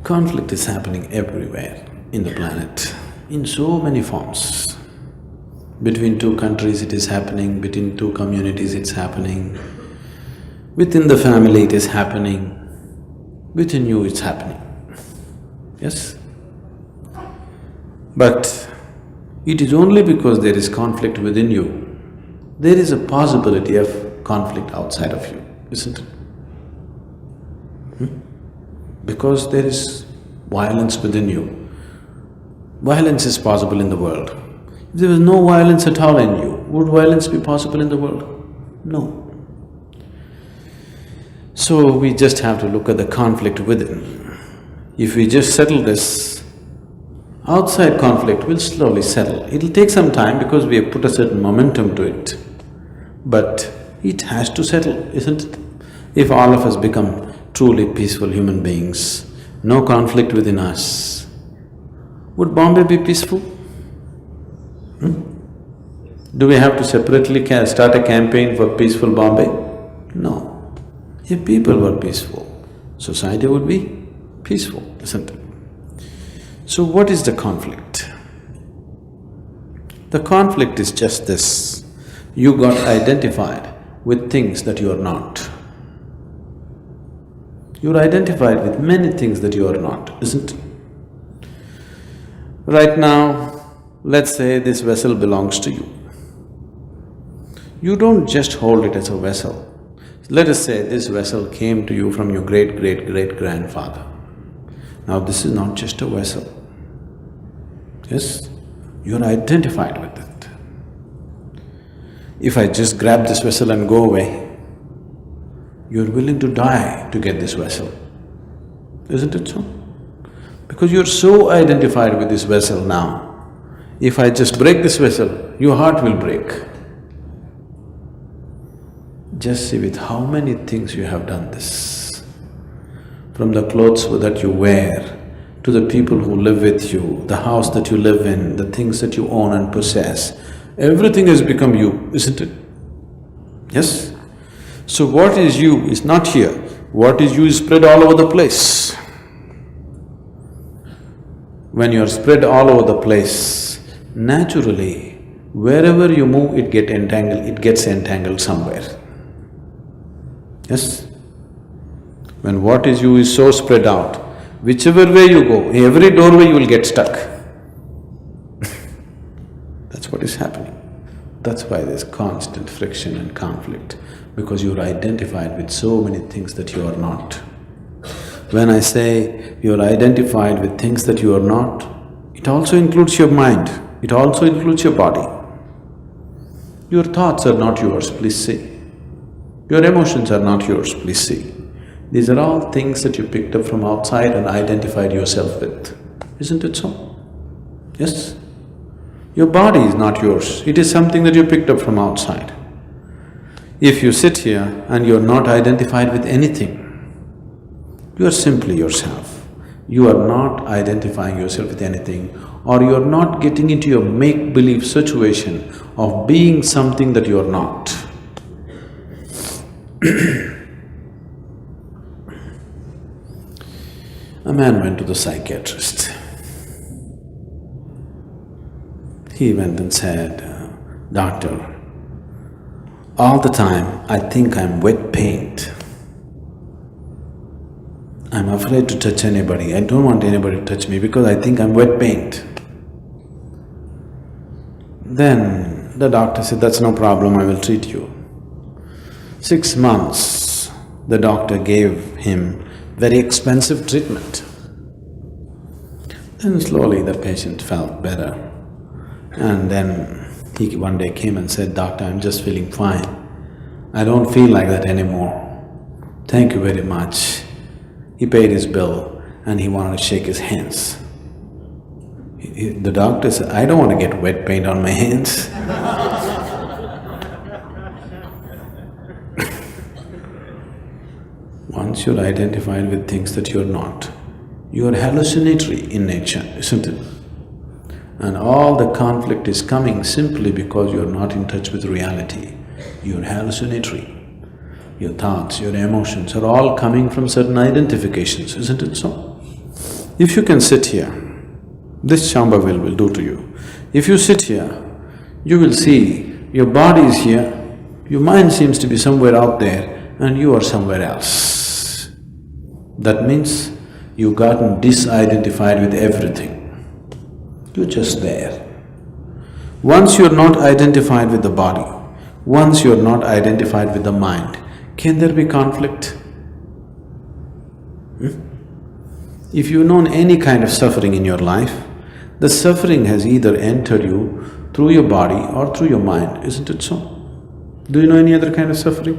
Conflict is happening everywhere in the planet, in so many forms. Between two countries it is happening, between two communities it's happening, within the family it is happening, within you it's happening, yes? But it is only because there is conflict within you, there is a possibility of conflict outside of you, isn't it? Because there is violence within you. Violence is possible in the world. If there was no violence at all in you, would violence be possible in the world? No. So we just have to look at the conflict within. If we just settle this, outside conflict will slowly settle. It'll take some time because we have put a certain momentum to it. But it has to settle, isn't it? If all of us become truly peaceful human beings, no conflict within us, would Bombay be peaceful? Do we have to separately start a campaign for peaceful Bombay? No. If people were peaceful, society would be peaceful, isn't it? So what is the conflict? The conflict is just this: you got identified with things that you are not. You're identified with many things that you are not, isn't it? Right now, let's say this vessel belongs to you. You don't just hold it as a vessel. Let us say this vessel came to you from your great-great-great-grandfather. Now this is not just a vessel, yes? You're identified with it. If I just grab this vessel and go away, you're willing to die to get this vessel, isn't it so? Because you're so identified with this vessel now, if I just break this vessel, your heart will break. Just see with how many things you have done this. From the clothes that you wear, to the people who live with you, the house that you live in, the things that you own and possess, everything has become you, isn't it? Yes? So what is you is not here, what is you is spread all over the place. When you're spread all over the place, naturally, wherever you move, it gets entangled somewhere. Yes? When what is you is so spread out, whichever way you go, every doorway you will get stuck. That's what is happening. That's why there's constant friction and conflict, because you're identified with so many things that you are not. When I say you're identified with things that you are not, it also includes your mind, it also includes your body. Your thoughts are not yours, please see. Your emotions are not yours, please see. These are all things that you picked up from outside and identified yourself with, isn't it so? Yes? Your body is not yours, it is something that you picked up from outside. If you sit here and you're not identified with anything, you are simply yourself. You are not identifying yourself with anything, or you are not getting into your make-believe situation of being something that you are not. A man went to the psychiatrist. He went and said, "Doctor, all the time I think I'm wet paint. I'm afraid to touch anybody, I don't want anybody to touch me because I think I'm wet paint." Then the doctor said, "That's no problem, I will treat you." 6 months, the doctor gave him very expensive treatment. Then slowly the patient felt better. And then he one day came and said, "Doctor, I'm just feeling fine. I don't feel like that anymore. Thank you very much." He paid his bill and he wanted to shake his hands. The doctor said, "I don't want to get wet paint on my hands." Once you're identified with things that you're not, you're hallucinatory in nature, isn't it? And all the conflict is coming simply because you're not in touch with reality. You're hallucinatory. Your thoughts, your emotions are all coming from certain identifications, isn't it so? If you can sit here, this Shambhavi will do to you. If you sit here, you will see your body is here, your mind seems to be somewhere out there and you are somewhere else. That means you've gotten disidentified with everything. You're just there. Once you're not identified with the body, once you're not identified with the mind, can there be conflict? If you've known any kind of suffering in your life, the suffering has either entered you through your body or through your mind, isn't it so? Do you know any other kind of suffering?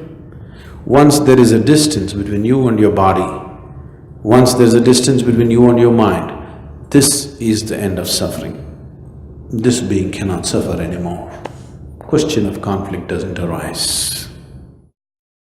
Once there is a distance between you and your body, once there's a distance between you and your mind, this is the end of suffering. This being cannot suffer anymore. Question of conflict doesn't arise.